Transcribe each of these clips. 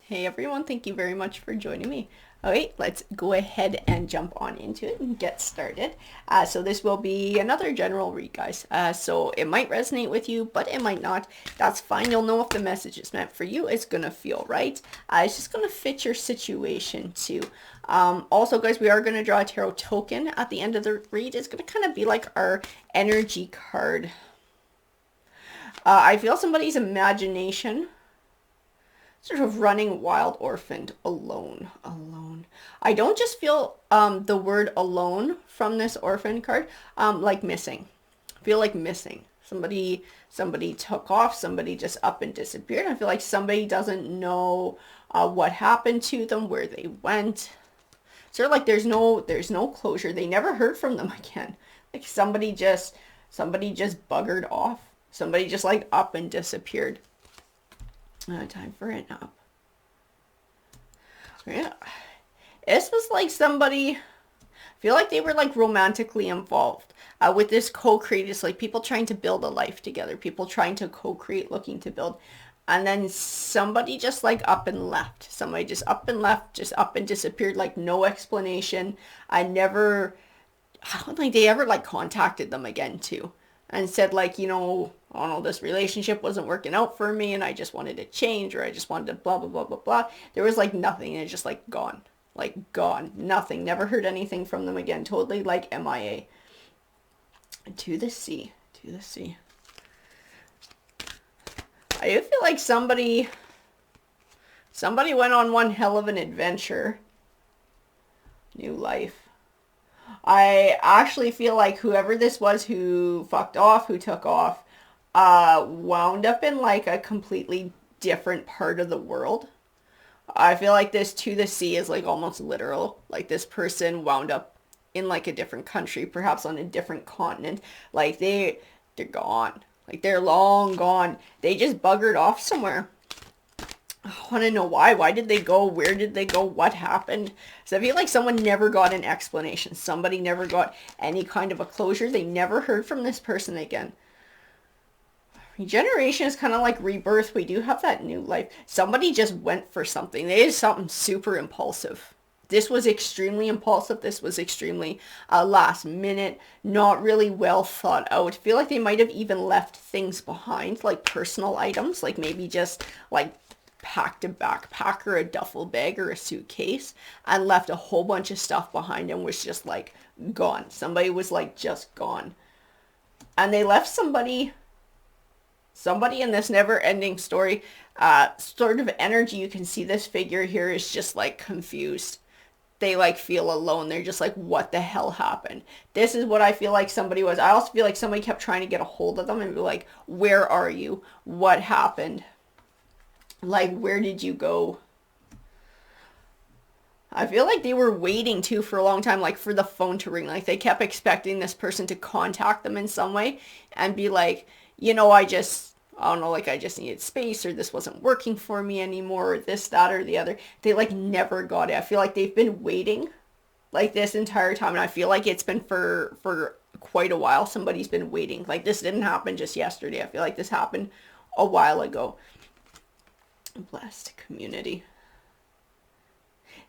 Hey everyone, thank you very much for joining me. Okay, let's go ahead and jump on into it and get started. So this will be another general read, guys. So it might resonate with you, but it might not. That's fine. You'll know if the message is meant for you. It's gonna feel right. It's just gonna fit your situation too. Also, guys, we are gonna draw a tarot token at the end of the read. It's gonna kind of be like our energy card. I feel somebody's imagination sort of running wild, orphaned, alone. I don't just feel the word alone from this orphan card, like missing. I feel like missing. Somebody took off, somebody just up and disappeared. I feel like somebody doesn't know what happened to them, where they went. Sort of like there's no closure. They never heard from them again. Like somebody just buggered off. Somebody just like up and disappeared. Time for an up. Yeah. This was like somebody, I feel like they were like romantically involved with this co-create. It's like people trying to build a life together, people trying to co-create, looking to build. And then somebody just like up and left. Somebody just up and left, just up and disappeared, like no explanation. I don't think they ever like contacted them again too and said like, I don't know, this relationship wasn't working out for me and I just wanted to change, or I just wanted to blah, blah, blah, blah, blah. There was like nothing. It's just like gone. Like gone. Nothing. Never heard anything from them again. Totally like MIA. To the sea. To the sea. I do feel like somebody went on one hell of an adventure. New life. I actually feel like whoever this was who fucked off, who took off, wound up in like a completely different part of the world. I feel like this to the sea is like almost literal. Like this person wound up in like a different country, perhaps on a different continent. Like they're gone. Like they're long gone. They just buggered off somewhere. I want to know why. Why did they go? Where did they go? What happened? So I feel like someone never got an explanation. Somebody never got any kind of a closure. They never heard from this person again. Regeneration is kind of like rebirth. We do have that new life. Somebody just went for something. They did something super impulsive. This was extremely impulsive. This was extremely last minute, not really well thought out. I feel like they might have even left things behind, like personal items, like maybe just like packed a backpack or a duffel bag or a suitcase and left a whole bunch of stuff behind and was just like gone. Somebody was like just gone. And they left somebody in this never-ending story, sort of energy. You can see this figure here is just like confused. They like feel alone. They're just like, what the hell happened? This is what I feel like somebody was. I also feel like somebody kept trying to get a hold of them and be like, where are you? What happened? Like, where did you go? I feel like they were waiting too for a long time, like for the phone to ring. Like they kept expecting this person to contact them in some way and be like, I don't know, like I just needed space, or this wasn't working for me anymore, or this, that, or the other. They like never got it. I feel like they've been waiting like this entire time. And I feel like it's been for quite a while. Somebody's been waiting. Like this didn't happen just yesterday. I feel like this happened a while ago. Blessed community.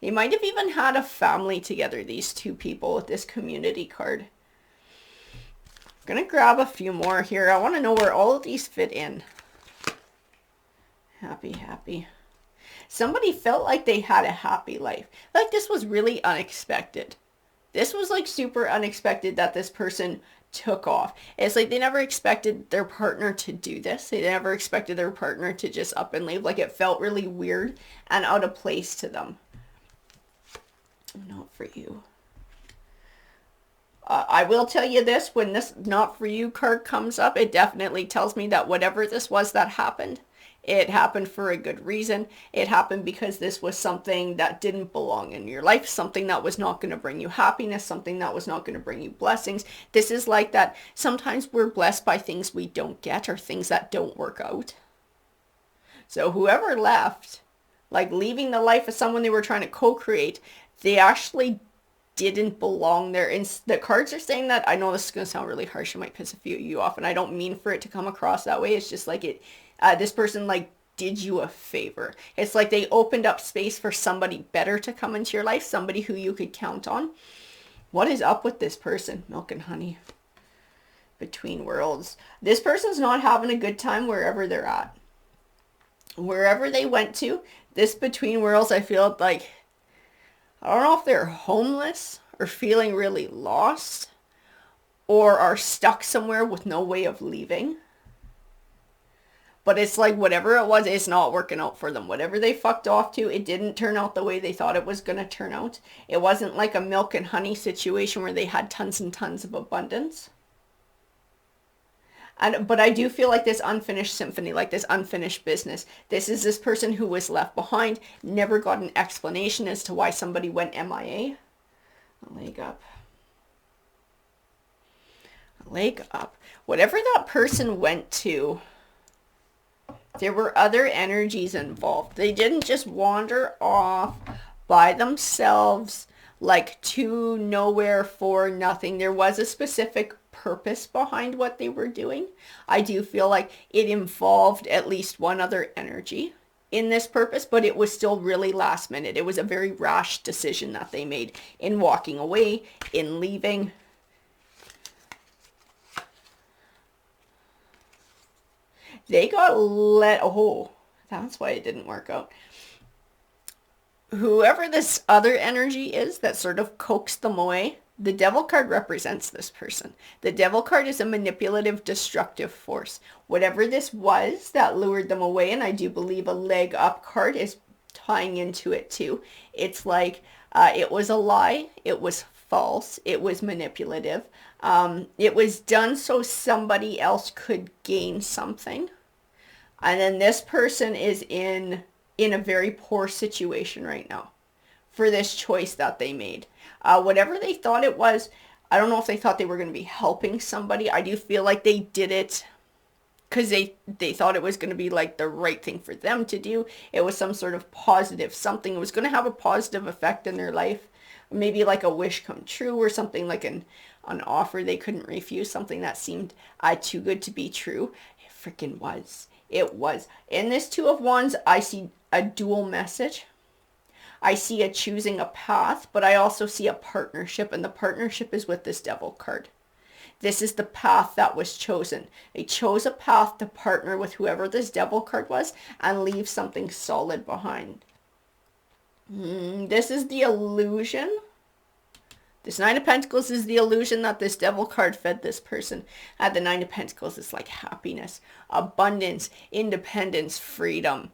They might have even had a family together, these two people, with this community card. I'm gonna grab a few more here. I want to know where all of these fit in. Happy. Somebody felt like they had a happy life. Like this was really unexpected. This was like super unexpected that this person took off. It's like they never expected their partner to do this. They never expected their partner to just up and leave. Like it felt really weird and out of place to them. Not for you. I will tell you this, when this not for you card comes up, it definitely tells me that whatever this was that happened, it happened for a good reason. It happened because this was something that didn't belong in your life, something that was not going to bring you happiness, something that was not going to bring you blessings. This is like that. Sometimes we're blessed by things we don't get or things that don't work out. So whoever left, like leaving the life of someone they were trying to co-create, they actually didn't belong there. And the cards are saying that. I know this is going to sound really harsh. It might piss a few of you off, and I don't mean for it to come across that way. It's just like this person like did you a favor. It's like they opened up space for somebody better to come into your life, somebody who you could count on. What is up with this person? Milk and honey. Between worlds. This person's not having a good time wherever they're at. Wherever they went to, this between worlds, I feel like, I don't know if they're homeless or feeling really lost or are stuck somewhere with no way of leaving. But it's like whatever it was, it's not working out for them. Whatever they fucked off to, it didn't turn out the way they thought it was going to turn out. It wasn't like a milk and honey situation where they had tons and tons of abundance. But I do feel like this unfinished symphony, like this unfinished business. This is this person who was left behind, never got an explanation as to why somebody went MIA. A leg up. A leg up. Whatever that person went to, there were other energies involved. They didn't just wander off by themselves, like to nowhere for nothing. There was a specific purpose behind what they were doing. I do feel like it involved at least one other energy in this purpose, but it was still really last minute. It was a very rash decision that they made in walking away, in leaving. They got oh, that's why it didn't work out. Whoever this other energy is that sort of coaxed them away, the Devil card represents this person. The Devil card is a manipulative, destructive force. Whatever this was that lured them away, and I do believe a leg up card is tying into it too. It's like it was a lie, it was false, it was manipulative. It was done so somebody else could gain something. And then this person is in a very poor situation right now for this choice that they made. Whatever they thought it was, I don't know if they thought they were going to be helping somebody. I do feel like they did it because they thought it was going to be like the right thing for them to do. It was some sort of positive something. It was going to have a positive effect in their life. Maybe like a wish come true or something, like an offer they couldn't refuse, something that seemed too good to be true. It freaking was. It was. In this Two of Wands, I see a dual message. I see a choosing a path, but I also see a partnership, and the partnership is with this Devil card. This is the path that was chosen. They chose a path to partner with whoever this Devil card was and leave something solid behind. This is the illusion. This Nine of Pentacles is the illusion that this Devil card fed this person. At the Nine of Pentacles, it's like happiness, abundance, independence, freedom.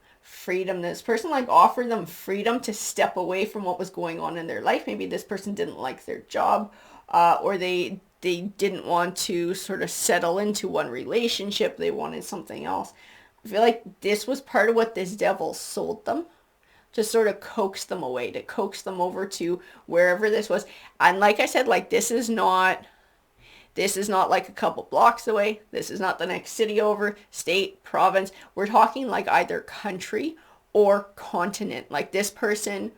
This person like offered them freedom to step away from what was going on in their life. Maybe this person didn't like their job, or they didn't want to sort of settle into one relationship. They wanted something else. I feel like this was part of what this Devil sold them, to sort of coax them away, to coax them over to wherever this was. And like I said, like this is not like a couple blocks away. This is not the next city over, state, province. We're talking like either country or continent. Like this person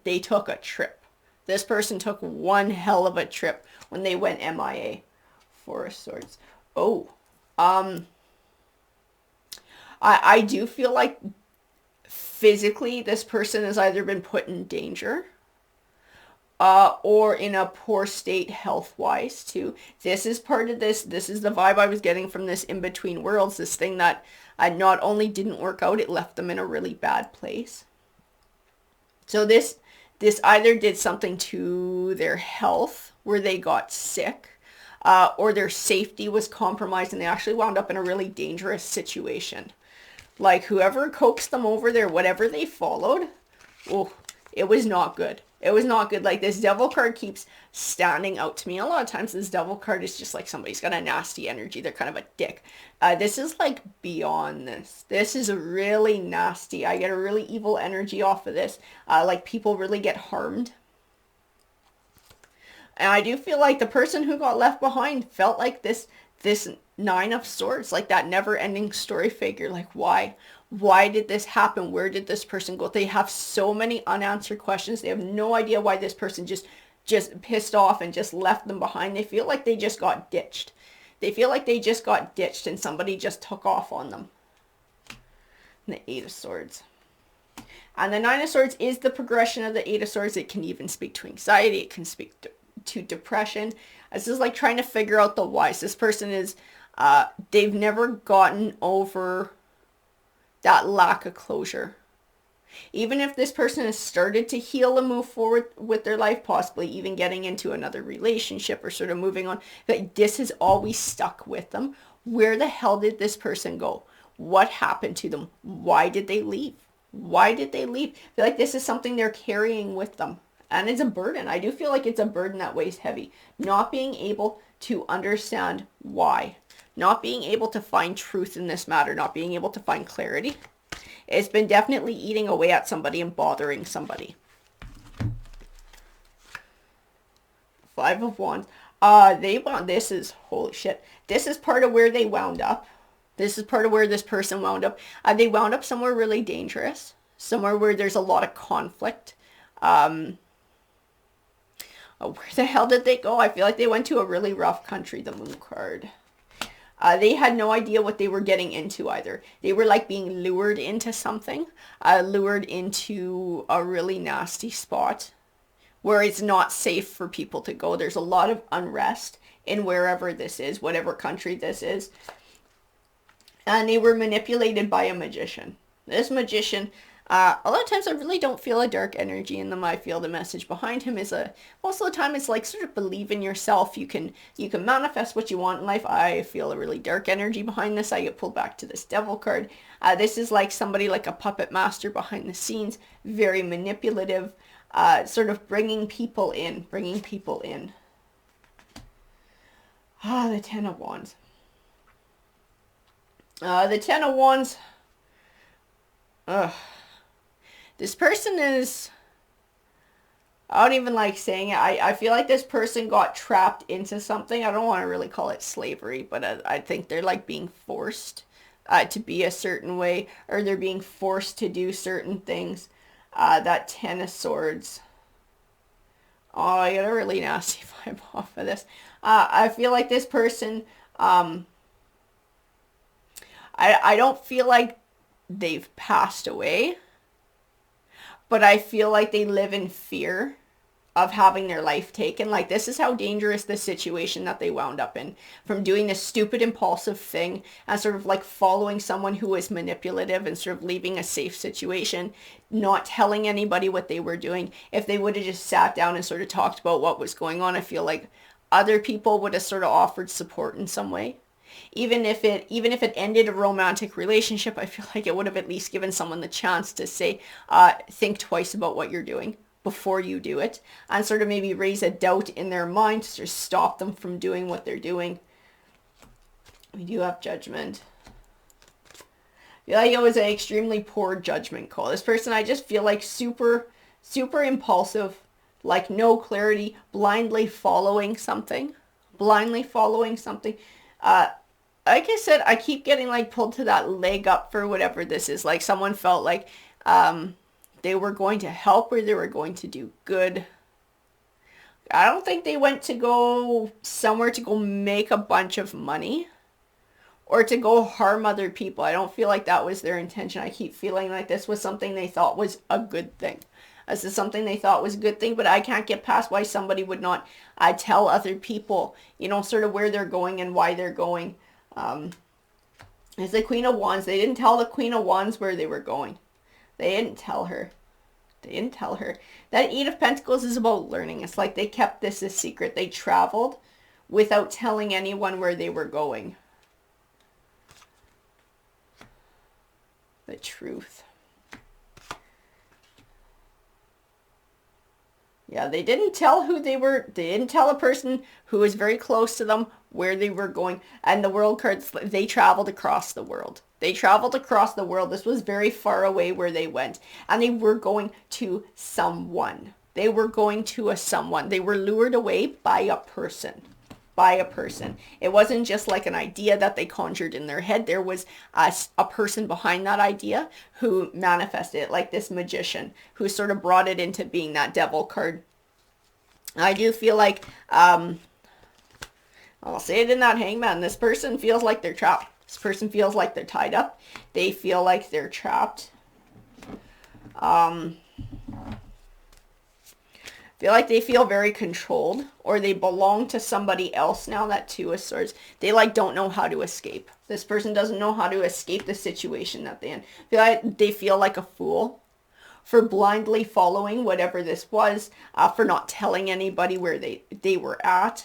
they took a trip. This person took one hell of a trip when they went MIA. Four of Swords. Oh, I do feel like physically this person has either been put in danger or in a poor state health-wise too. This is part of this. This is the vibe I was getting from this in-between worlds. This thing that not only didn't work out, it left them in a really bad place. So this either did something to their health where they got sick, or their safety was compromised and they actually wound up in a really dangerous situation. Like whoever coaxed them over there, whatever they followed, oh, it was not good. It was not good. Like this Devil card keeps standing out to me. A lot of times this Devil card is just like somebody's got a nasty energy. They're kind of a dick. This is like beyond this. This is really nasty. I get a really evil energy off of this. Like people really get harmed. And I do feel like the person who got left behind felt like this Nine of Swords, like that never-ending story figure. Like why did this happen? Where did this person go? They have so many unanswered questions. They have no idea why this person just pissed off and just left them behind. They feel like they just got ditched. They feel like they just got ditched and somebody just took off on them. And the Eight of Swords. And the Nine of Swords is the progression of the Eight of Swords. It can even speak to anxiety. It can speak to depression. This is like trying to figure out the whys. This person is, they've never gotten over that lack of closure. Even if this person has started to heal and move forward with their life, possibly even getting into another relationship or sort of moving on, but this has always stuck with them. Where the hell did this person go? What happened to them? Why did they leave? Why did they leave? I feel like this is something they're carrying with them. And it's a burden. I do feel like it's a burden that weighs heavy. Not being able to understand why. Not being able to find truth in this matter. Not being able to find clarity. It's been definitely eating away at somebody and bothering somebody. Five of Wands. This is, holy shit. This is part of where they wound up. This is part of where this person wound up. They wound up somewhere really dangerous. Somewhere where there's a lot of conflict. Where the hell did they go? I feel like they went to a really rough country, the Moon card. They had no idea what they were getting into either. They were like being lured into something. Lured into a really nasty spot where it's not safe for people to go. There's a lot of unrest in wherever this is, whatever country this is. And they were manipulated by a magician. This magician, a lot of times I really don't feel a dark energy in them. I feel the message behind him is most of the time it's like sort of believe in yourself. You can manifest what you want in life. I feel a really dark energy behind this. I get pulled back to this Devil card. This is like somebody like a puppet master behind the scenes, very manipulative, sort of bringing people in. The Ten of Wands. The Ten of Wands. This person is, I don't even like saying it. I feel like this person got trapped into something. I don't want to really call it slavery, but I think they're like being forced to be a certain way, or they're being forced to do certain things. That Ten of Swords. Oh, I got a really nasty vibe off of this. I feel like this person, I don't feel like they've passed away, but I feel like they live in fear of having their life taken. Like, this is how dangerous the situation that they wound up in, from doing this stupid impulsive thing and sort of like following someone who was manipulative and sort of leaving a safe situation, not telling anybody what they were doing. If they would have just sat down and sort of talked about what was going on, I feel like other people would have sort of offered support in some way. Even if it ended a romantic relationship, I feel like it would have at least given someone the chance to say, think twice about what you're doing before you do it, and sort of maybe raise a doubt in their mind to sort of stop them from doing what they're doing. We do have Judgment. I feel like it was an extremely poor judgment call. This person, I just feel like super impulsive, like no clarity, blindly following something. Like I said, I keep getting like pulled to that leg up for whatever this is. Like someone felt like they were going to help or they were going to do good. I don't think they went to go somewhere to go make a bunch of money or to go harm other people. I don't feel like that was their intention. I keep feeling like this was something they thought was a good thing. This is something they thought was a good thing, but I can't get past why somebody would not tell other people, sort of where they're going and why they're going. It's the Queen of Wands. They didn't tell the Queen of Wands where they were going. They didn't tell her. That Eight of Pentacles is about learning. It's like they kept this a secret. They traveled without telling anyone where they were going. The Truth. Yeah, they didn't tell who they were. They didn't tell a person who was very close to them where they were going. And the World cards, they traveled across the world. This was very far away where they went. And they were going to someone. They were lured away by a person. It wasn't just like an idea that they conjured in their head. There was a person behind that idea who manifested it, like this magician who sort of brought it into being, that Devil card. I do feel like, I'll say it in that Hangman, this person feels like they're trapped. This person feels like they're tied up. They feel like they're trapped. Feel like they feel very controlled, or they belong to somebody else now. That Two of Swords. They like don't know how to escape. This person doesn't know how to escape the situation that they're in. They feel like a fool for blindly following whatever this was, for not telling anybody where they were at.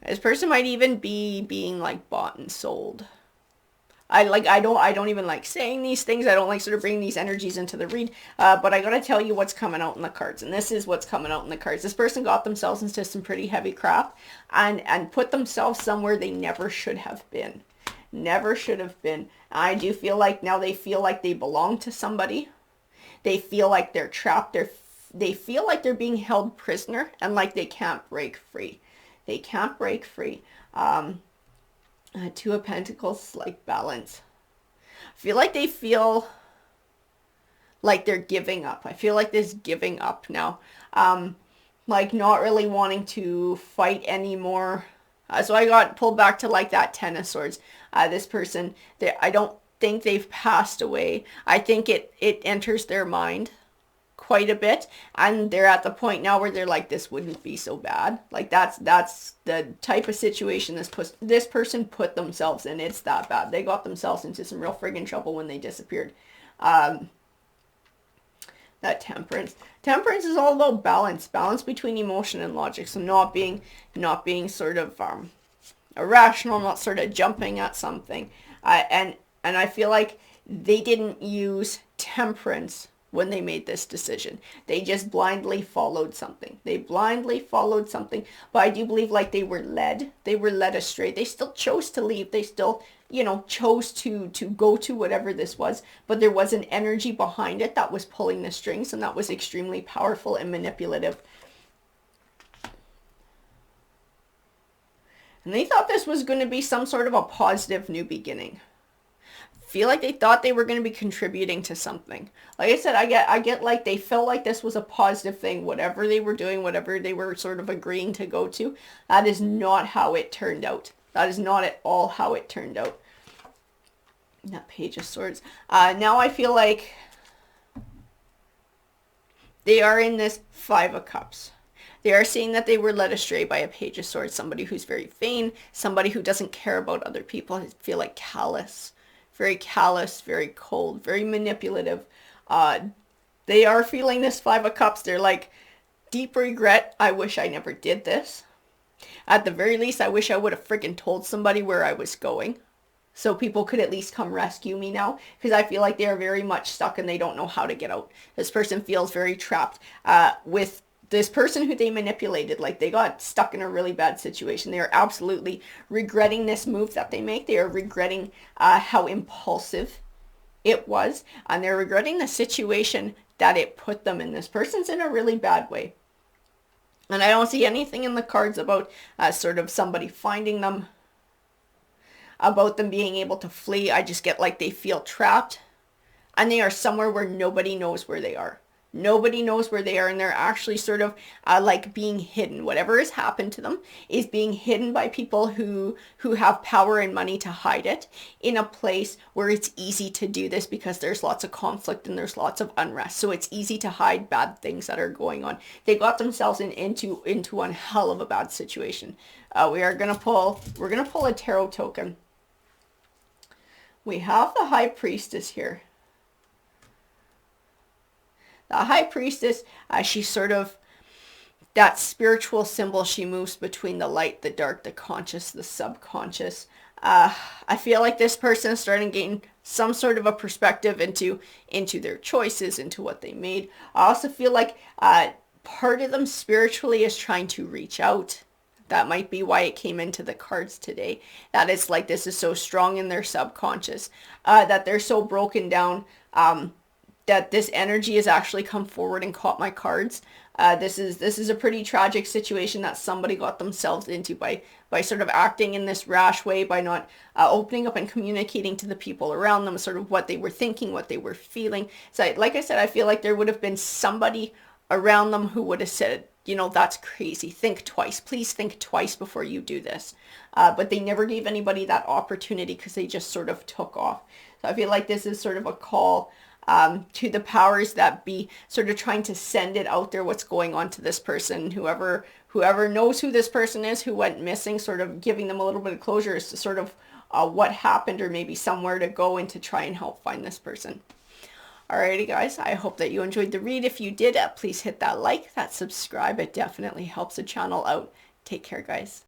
This person might even be being like bought and sold. I don't even like saying these things. I don't like sort of bringing these energies into the read. But I gotta tell you what's coming out in the cards. And this is what's coming out in the cards. This person got themselves into some pretty heavy crap and put themselves somewhere they never should have been. Never should have been. I do feel like now they feel like they belong to somebody. They feel like they're trapped. They feel like they're being held prisoner and like they can't break free. They can't break free. Two of Pentacles, like balance. I feel like they feel like they're giving up. I feel like this giving up now. Like not really wanting to fight anymore. So I got pulled back to like that Ten of Swords. This person, I don't think they've passed away. I think it enters their mind quite a bit, and they're at the point now where they're like, this wouldn't be so bad. Like that's the type of situation this person put themselves in. It's that bad. They got themselves into some real friggin' trouble when they disappeared. That Temperance is all about balance between emotion and logic. So not being sort of irrational, not sort of jumping at something. And I feel like they didn't use temperance when they made this decision. They just blindly followed something. But I do believe like they were led astray. They still chose to leave. They still, chose to go to whatever this was, but there was an energy behind it that was pulling the strings, and that was extremely powerful and manipulative. And they thought this was going to be some sort of a positive new beginning. Feel like they thought they were going to be contributing to something. Like I said, I get like they felt like this was a positive thing, whatever they were doing, whatever they were sort of agreeing to go to. That is not how it turned out. That is not at all how it turned out. That Page of Swords. Now I feel like they are in this Five of Cups. They are seeing that they were led astray by a Page of Swords, somebody who's very vain, somebody who doesn't care about other people. I feel like callous, very cold, very manipulative. They are feeling this Five of Cups. They're like, deep regret. I wish I never did this. At the very least, I wish I would have freaking told somebody where I was going, so people could at least come rescue me now, because I feel like they are very much stuck and they don't know how to get out. This person feels very trapped with this person who they manipulated. Like they got stuck in a really bad situation. They are absolutely regretting this move that they make. They are regretting how impulsive it was, and they're regretting the situation that it put them in. This person's in a really bad way. And I don't see anything in the cards about sort of somebody finding them, about them being able to flee. I just get like they feel trapped, and they are somewhere where nobody knows where they are. Nobody knows where they are, and they're actually sort of like being hidden. Whatever has happened to them is being hidden by people who have power and money to hide it in a place where it's easy to do this, because there's lots of conflict and there's lots of unrest. So it's easy to hide bad things that are going on. They got themselves into one hell of a bad situation. We're gonna pull a tarot token. We have the High Priestess here. The High Priestess, she's sort of that spiritual symbol. She moves between the light, the dark, the conscious, the subconscious. I feel like this person is starting to gain some sort of a perspective into their choices, into what they made. I also feel like part of them spiritually is trying to reach out. That might be why it came into the cards today. That it's like this is so strong in their subconscious, that they're so broken down, that this energy has actually come forward and caught my cards. This is a pretty tragic situation that somebody got themselves into by sort of acting in this rash way, by not opening up and communicating to the people around them sort of what they were thinking, what they were feeling. So like I said, I feel like there would have been somebody around them who would have said, you know, that's crazy. Think twice. Please think twice before you do this. But they never gave anybody that opportunity because they just sort of took off. So I feel like this is sort of a call to the powers that be, sort of trying to send it out there what's going on to this person. Whoever knows who this person is who went missing, sort of giving them a little bit of closure as to sort of what happened, or maybe somewhere to go and to try and help find this person. Alrighty guys, I hope that you enjoyed the read. If you did, please hit that like, that subscribe. It definitely helps the channel out. Take care guys.